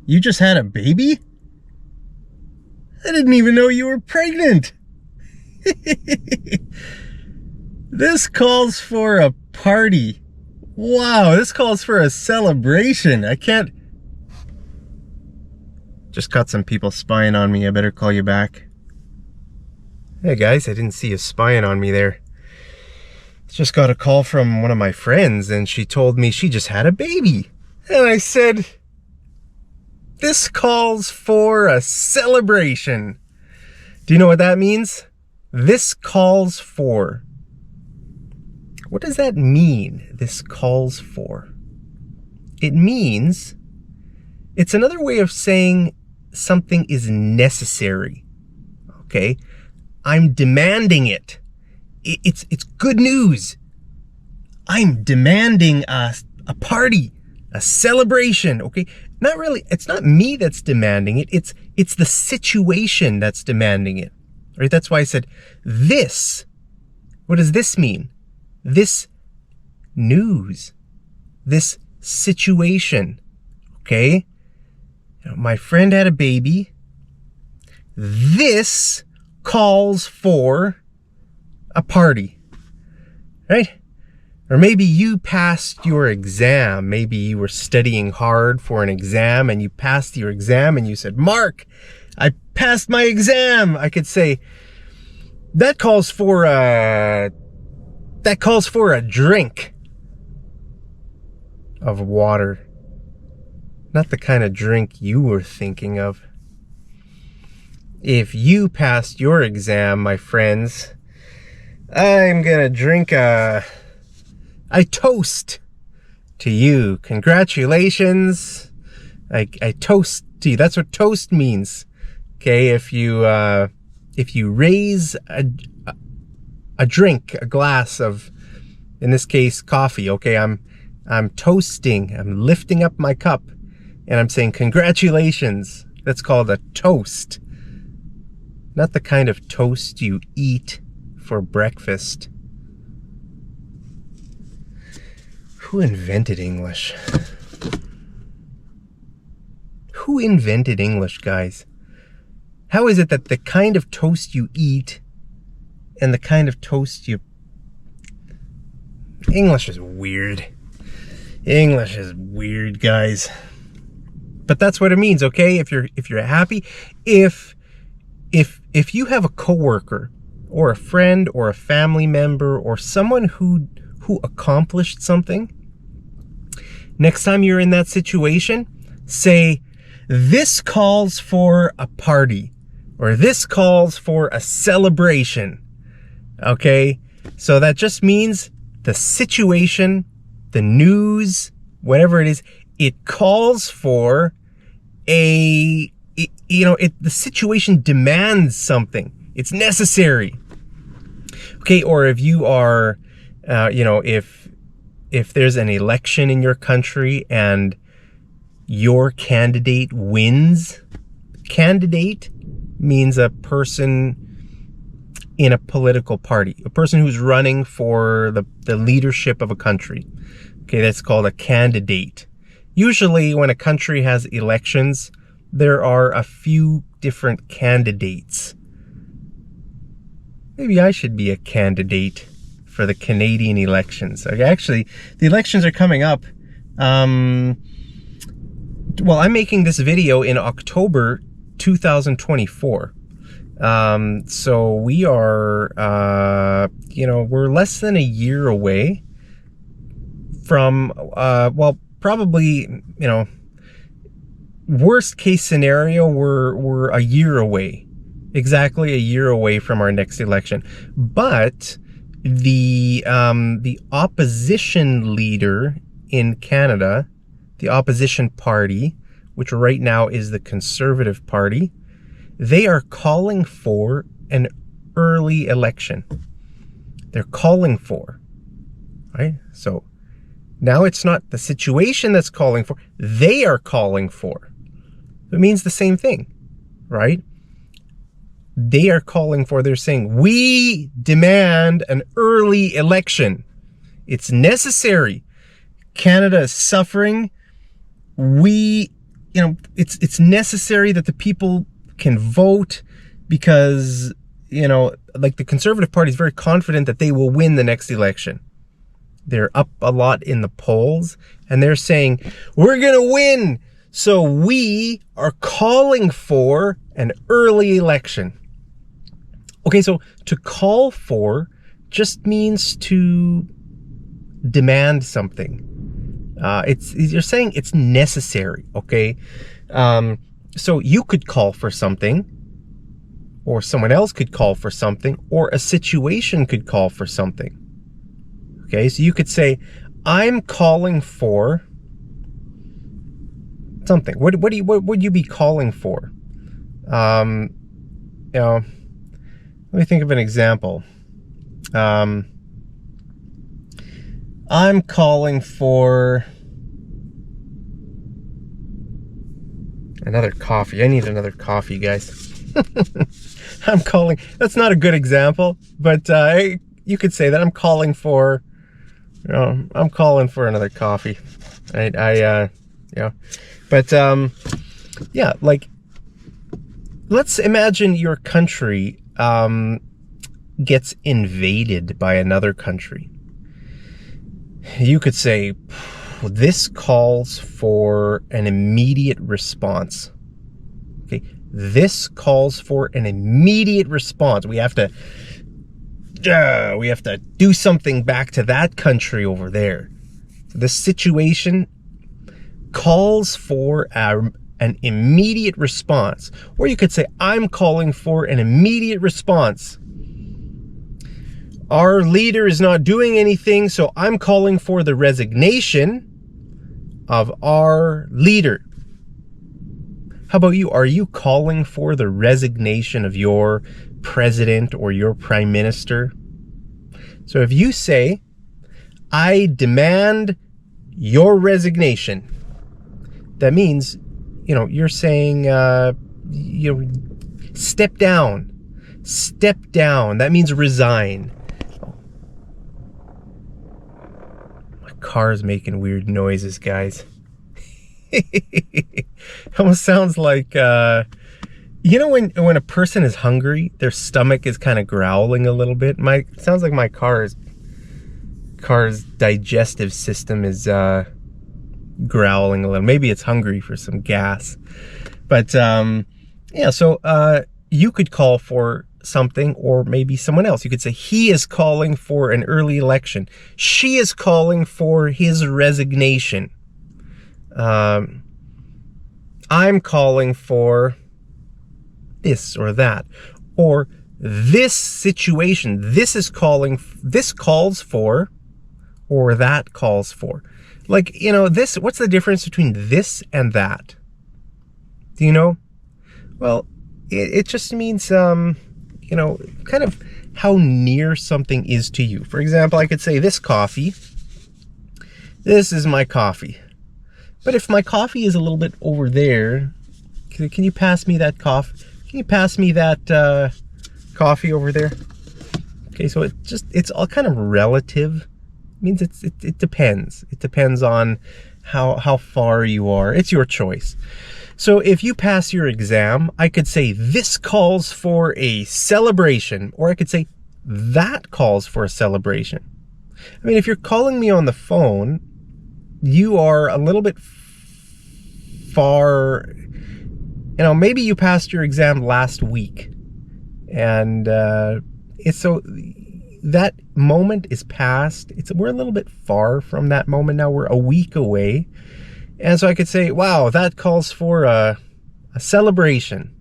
You just had a baby? I didn't even know you were pregnant. This calls for a party. Wow, this calls for a celebration. I can't... Just caught some people spying on me. I better call you back. Hey guys, I didn't see you spying on me there. Just got a call from one of my friends and she told me she just had a baby. And I said, this calls for a celebration. Do you know what that means? This calls for. What does that mean, this calls for? It means, it's another way of saying something is necessary. Okay? I'm demanding it. It's good news. I'm demanding a party, a celebration, okay? Not really, it's not me that's demanding it, it's the situation that's demanding it, right? That's why I said this. What does this mean? This news, this situation, okay? You know, my friend had a baby. This calls for a party, right? Or maybe you passed your exam. Maybe you were studying hard for an exam and you passed your exam and you said, Mark, I passed my exam. I could say, that calls for a drink of water. Not the kind of drink you were thinking of. If you passed your exam, my friends, I'm gonna drink a toast to you. Congratulations. I toast to you. That's what toast means. Okay, if you raise a drink, a glass of, in this case, coffee, okay, I'm toasting, I'm lifting up my cup, and I'm saying congratulations. That's called a toast. Not the kind of toast you eat for breakfast. Who invented English? Who invented English, guys? How is it that the kind of toast you eat and the kind of toast you... English is weird. English is weird, guys. But that's what it means, okay? If you're happy, if you have a coworker or a friend or a family member or someone who accomplished something, next time you're in that situation, say, this calls for a party, or this calls for a celebration, okay? So that just means the situation, the news, whatever it is, it calls for the situation demands something. It's necessary. Okay, or if you are, if there's an election in your country and your candidate wins, candidate means a person in a political party, a person who's running for the leadership of a country. Okay, that's called a candidate. Usually when a country has elections, there are a few different candidates. Maybe I should be a candidate for the Canadian elections. Okay, actually, the elections are coming up. Well, I'm making this video in October 2024. So we are, we're less than a year away from, probably, worst case scenario, we're a year away. Exactly a year away from our next election. But the opposition leader in Canada, the opposition party, which right now is the Conservative Party, they are calling for an early election. They're calling for, right? So now it's not the situation that's calling for, they are calling for. It means the same thing, right? They are calling for, they're saying, we demand an early election. It's necessary. Canada is suffering. We, it's necessary that the people can vote because, like the Conservative Party is very confident that they will win the next election. They're up a lot in the polls and they're saying, we're going to win. So we are calling for an early election. Okay, so to call for just means to demand something. You're saying it's necessary, okay? So you could call for something, or someone else could call for something, or a situation could call for something. Okay, so you could say, I'm calling for something. What would you be calling for? Let me think of an example. I'm calling for another coffee. I need another coffee, guys. I'm calling. That's not a good example, but you could say that I'm calling for. I'm calling for another coffee. But yeah, like, let's imagine your country gets invaded by another country. You could say, this calls for an immediate response. Okay, this calls for an immediate response. We have to do something back to that country over there. So this situation calls for an immediate response. Or you could say, I'm calling for an immediate response. Our leader is not doing anything, so I'm calling for the resignation of our leader. How about you? Are you calling for the resignation of your president or your prime minister? So if you say, I demand your resignation, that means, you're saying, step down. Step down. That means resign. Car's making weird noises, guys. It almost sounds like when a person is hungry, their stomach is kind of growling a little bit. Sounds like my car's digestive system is growling a little. Maybe it's hungry for some gas. But yeah, so you could call for something, or maybe someone else. You could say, he is calling for an early election. She is calling for his resignation. I'm calling for this or that. Or this situation, this calls for, or that calls for. Like, what's the difference between this and that? Do you know? Well, it just means, kind of how near something is to you. For example, I could say, this is my coffee. But if my coffee is a little bit over there, can you pass me that coffee? Can you pass me that coffee over there? Okay, so it's all kind of relative. It means it depends. It depends on how far you are. It's your choice. So if you pass your exam, I could say, this calls for a celebration, or I could say, that calls for a celebration. I mean, if you're calling me on the phone, you are a little bit far, maybe you passed your exam last week, and so that moment is past. We're a little bit far from that moment now. We're a week away. And so I could say, wow, that calls for a celebration.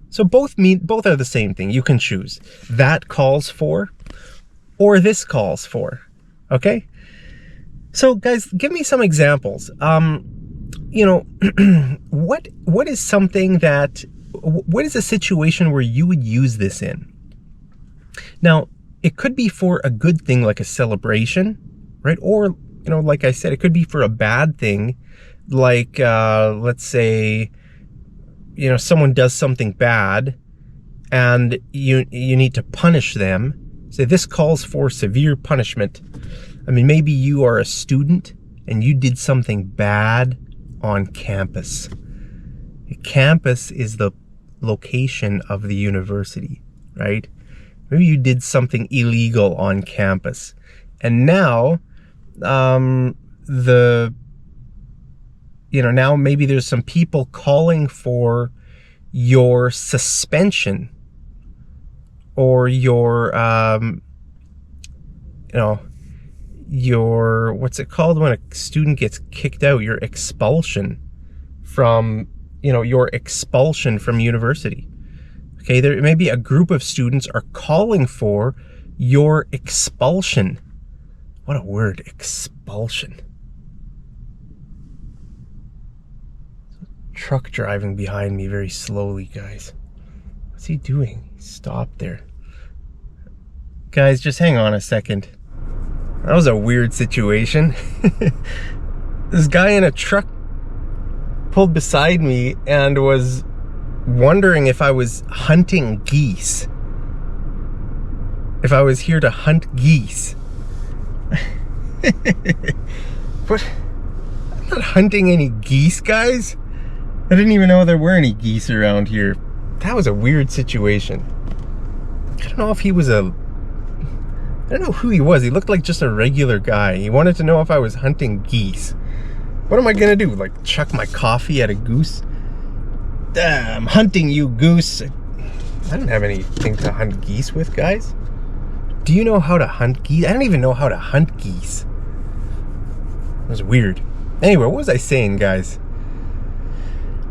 So both are the same thing. You can choose. That calls for, or this calls for. Okay? So guys, give me some examples. What is something what is a situation where you would use this in? Now, it could be for a good thing, like a celebration, right? Or, like I said, it could be for a bad thing, like, let's say, someone does something bad and you need to punish them. Say, this calls for severe punishment. I mean, maybe you are a student and you did something bad on campus. Campus is the location of the university, right? Maybe you did something illegal on campus, and now now maybe there's some people calling for your suspension, or your what's it called when a student gets kicked out, your expulsion from university. Okay, there may be a group of students are calling for your expulsion. What a word, expulsion. Truck driving behind me very slowly, guys. What's he doing? He stopped there. Guys, just hang on a second. That was a weird situation. This guy in a truck pulled beside me and was wondering if I was hunting geese. If I was here to hunt geese. What? I'm not hunting any geese, guys. I didn't even know there were any geese around here. That was a weird situation. I don't know if he was I don't know who he was. He looked like just a regular guy. He wanted to know if I was hunting geese. What am I gonna do? Like chuck my coffee at a goose? I'm hunting you, goose. I don't have anything to hunt geese with, guys. Do you know how to hunt geese? I don't even know how to hunt geese. It was weird. Anyway, what was I saying, guys?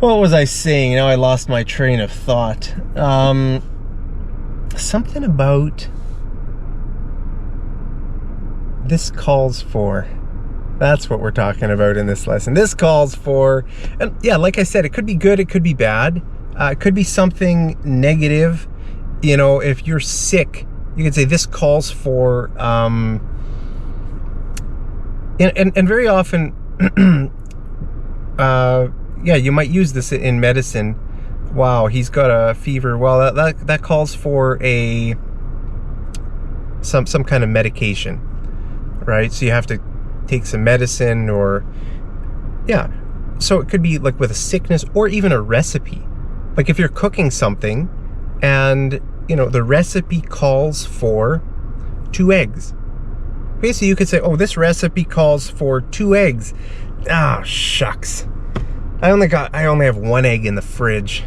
What was I saying? Now I lost my train of thought. Something about this calls for. That's what we're talking about in this lesson. This calls for, and yeah, like I said, it could be good, it could be bad. It could be something negative. If you're sick, you could say this calls for, and very often, yeah, you might use this in medicine. Wow, he's got a fever. Well, that calls for some kind of medication, right? So you have to take some medicine, or yeah. So it could be like with a sickness, or even a recipe. Like if you're cooking something, and the recipe calls for 2 eggs. Okay, so you could say, oh, this recipe calls for 2 eggs. Ah, shucks. I only have 1 egg in the fridge.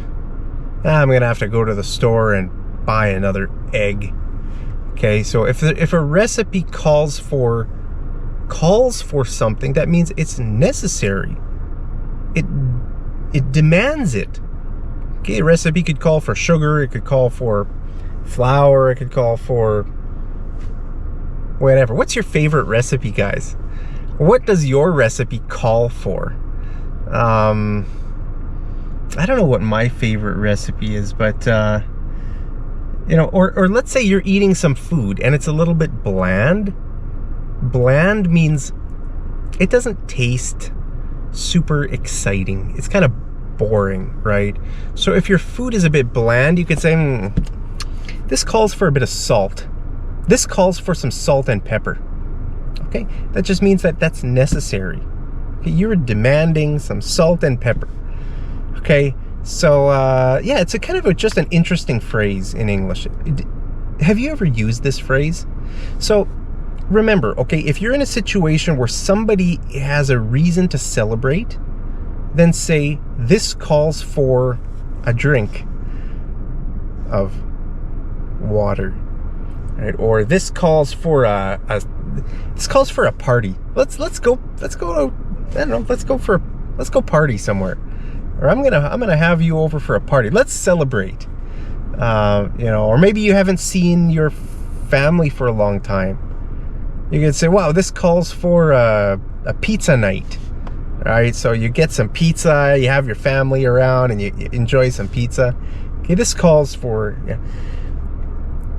I'm gonna have to go to the store and buy another egg. Okay, so if a recipe calls for something, that means it's necessary. It demands it. Okay, a recipe could call for sugar, it could call for flour, it could call for whatever. What's your favorite recipe, guys? What does your recipe call for? I don't know what my favorite recipe is, but or let's say you're eating some food and it's a little bit bland. Bland means it doesn't taste super exciting. It's kind of boring, right? So if your food is a bit bland, you could say, this calls for a bit of salt. This calls for some salt and pepper. Okay, that just means that that's necessary. Okay, you're demanding some salt and pepper. Okay, so yeah, it's a kind of just an interesting phrase in English. Have you ever used this phrase? So remember, okay, if you're in a situation where somebody has a reason to celebrate, then say, this calls for a drink of water, right? Or this calls for a party. Let's go. I don't know. Let's go party somewhere. Or I'm gonna have you over for a party. Let's celebrate. Or maybe you haven't seen your family for a long time. You can say, wow, this calls for a pizza night. All right, so you get some pizza, you have your family around, and you enjoy some pizza. Okay, this calls for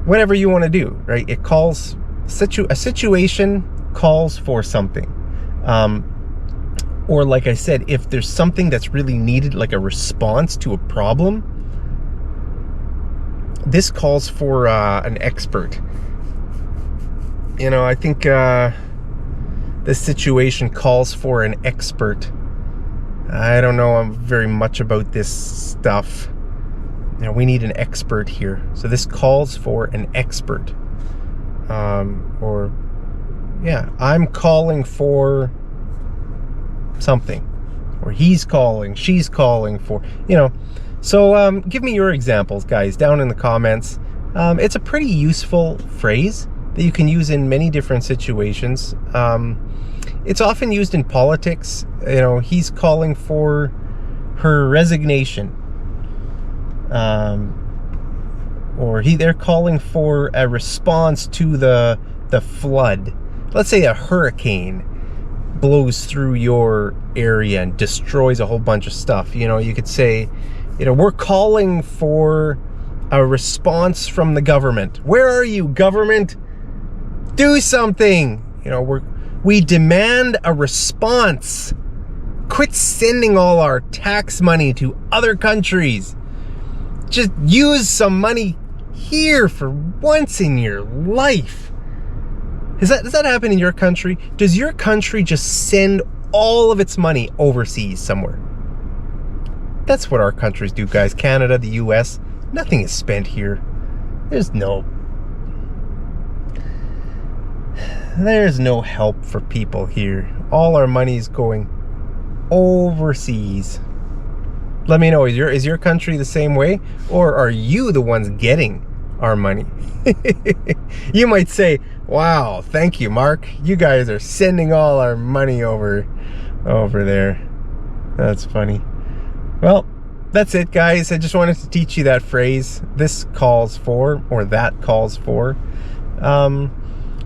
whatever you want to do, right? It calls, a situation calls for something. Or like I said, if there's something that's really needed, like a response to a problem, this calls for an expert. I think this situation calls for an expert I don't know very much about this stuff. You know, we need an expert here. So this calls for an expert. Yeah, I'm calling for something. Or he's calling, she's calling for, you know. So give me your examples, guys, down in the comments. It's a pretty useful phrase that you can use in many different situations. It's often used in politics. You know, he's calling for her resignation. Or they're calling for a response to the flood. Let's say a hurricane blows through your area and destroys a whole bunch of stuff. You know, you could say, you know, we're calling for a response from the government. Where are you, government? Do something. You know, we demand a response. Quit sending all our tax money to other countries. Just use some money here for once in your life. Does that happen in your country? Does your country just send all of its money overseas somewhere? That's what our countries do, guys. Canada, the US, nothing is spent here. There's no help for people here. All our money is going overseas. Let me know, is your country the same way? Or are you the ones getting our money? You might say, wow, thank you, Mark. You guys are sending all our money over there. That's funny. Well, that's it, guys. I just wanted to teach you that phrase. This calls for, or that calls for.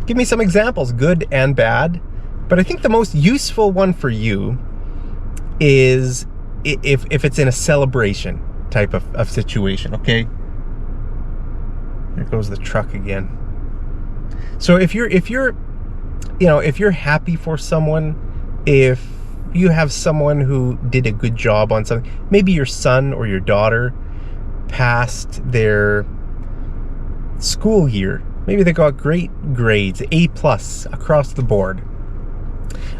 Give me some examples, good and bad. But I think the most useful one for you is if it's in a celebration type of situation, okay? There goes the truck again. So if you're happy for someone, if you have someone who did a good job on something, maybe your son or your daughter passed their school year, maybe they got great grades, A+ across the board.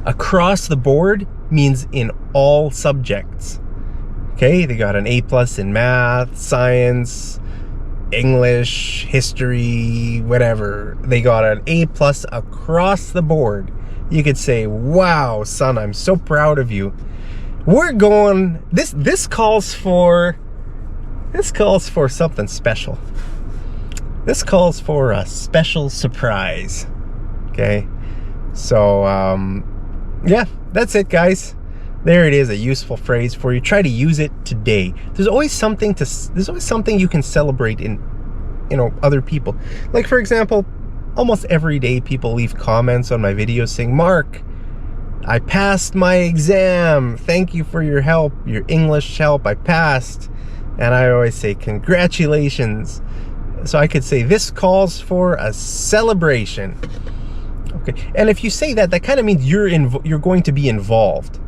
Across the board means in all subjects. Okay, they got an A+ in math, science, English, history, whatever. They got an A+ across the board. You could say, wow, son, I'm so proud of you. We're going, this calls for something special. This calls for a special surprise. Okay, so yeah, that's it, guys. There it is, a useful phrase for you. Try to use it today. There's always something you can celebrate in, you know, other people. Like, for example, almost every day people leave comments on my videos saying, Mark, I passed my exam. Thank you for your help, your English help. I passed. And I always say, congratulations. So I could say, this calls for a celebration. Okay, and if you say that, that kind of means you're going to be involved,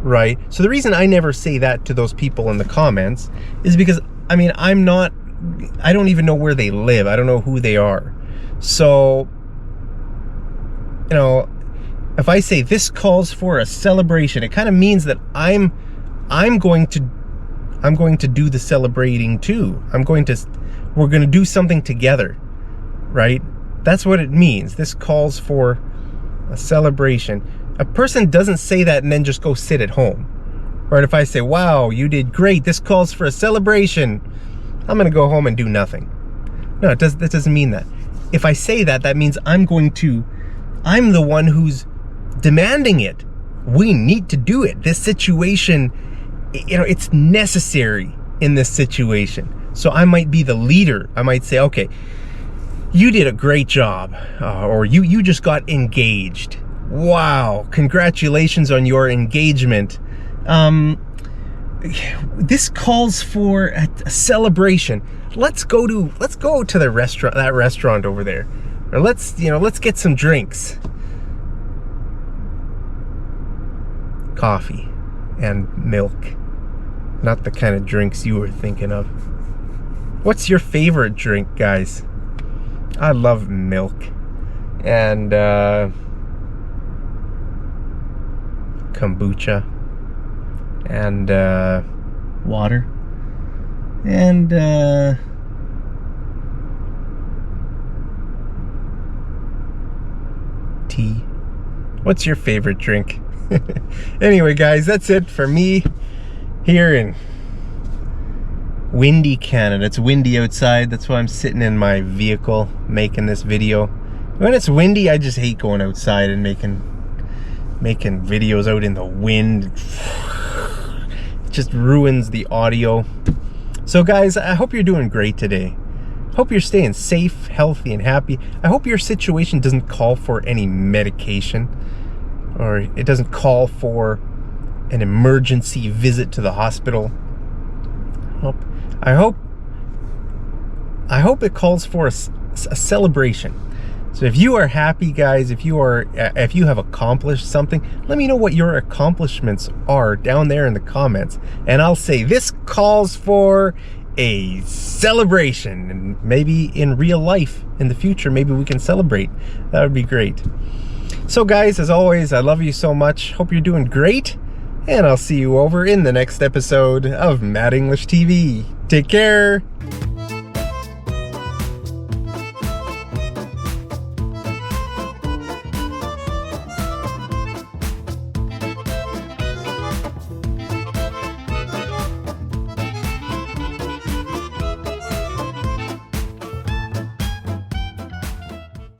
right? So the reason I never say that to those people in the comments is because, I mean, I don't even know where they live. I don't know who they are. So, you know, if I say this calls for a celebration, it kind of means that I'm going to do the celebrating too. We're going to do something together, right? That's what it means. This calls for a celebration. A person doesn't say that and then just go sit at home. Right? If I say, wow, you did great, this calls for a celebration, I'm going to go home and do nothing. No, that doesn't mean that. If I say that, that means I'm the one who's demanding it. We need to do it. This situation, you know, it's necessary in this situation. So I might be the leader. I might say, okay, you did a great job, or you just got engaged. Wow, congratulations on your engagement. This calls for a celebration. Let's go to the restaurant, that restaurant over there, or let's get some drinks, coffee and milk, not the kind of drinks you were thinking of. What's your favorite drink, guys? I love milk and kombucha. and water, and tea. What's your favorite drink? Anyway, guys, that's it for me here in windy Canada. It's windy outside. That's why I'm sitting in my vehicle making this video. When it's windy, I just hate going outside and making videos out in the wind. It just ruins the audio. So guys, I hope you're doing great today. Hope you're staying safe, healthy, and happy. I hope your situation doesn't call for any medication, or it doesn't call for an emergency visit to the hospital. I hope it calls for a celebration. So if you are happy, guys, if you have accomplished something, let me know what your accomplishments are down there in the comments, and I'll say this calls for a celebration. And maybe in real life in the future, maybe we can celebrate. That would be great. So guys, as always, I love you so much. Hope you're doing great, and I'll see you over in the next episode of Mad English TV. Take care.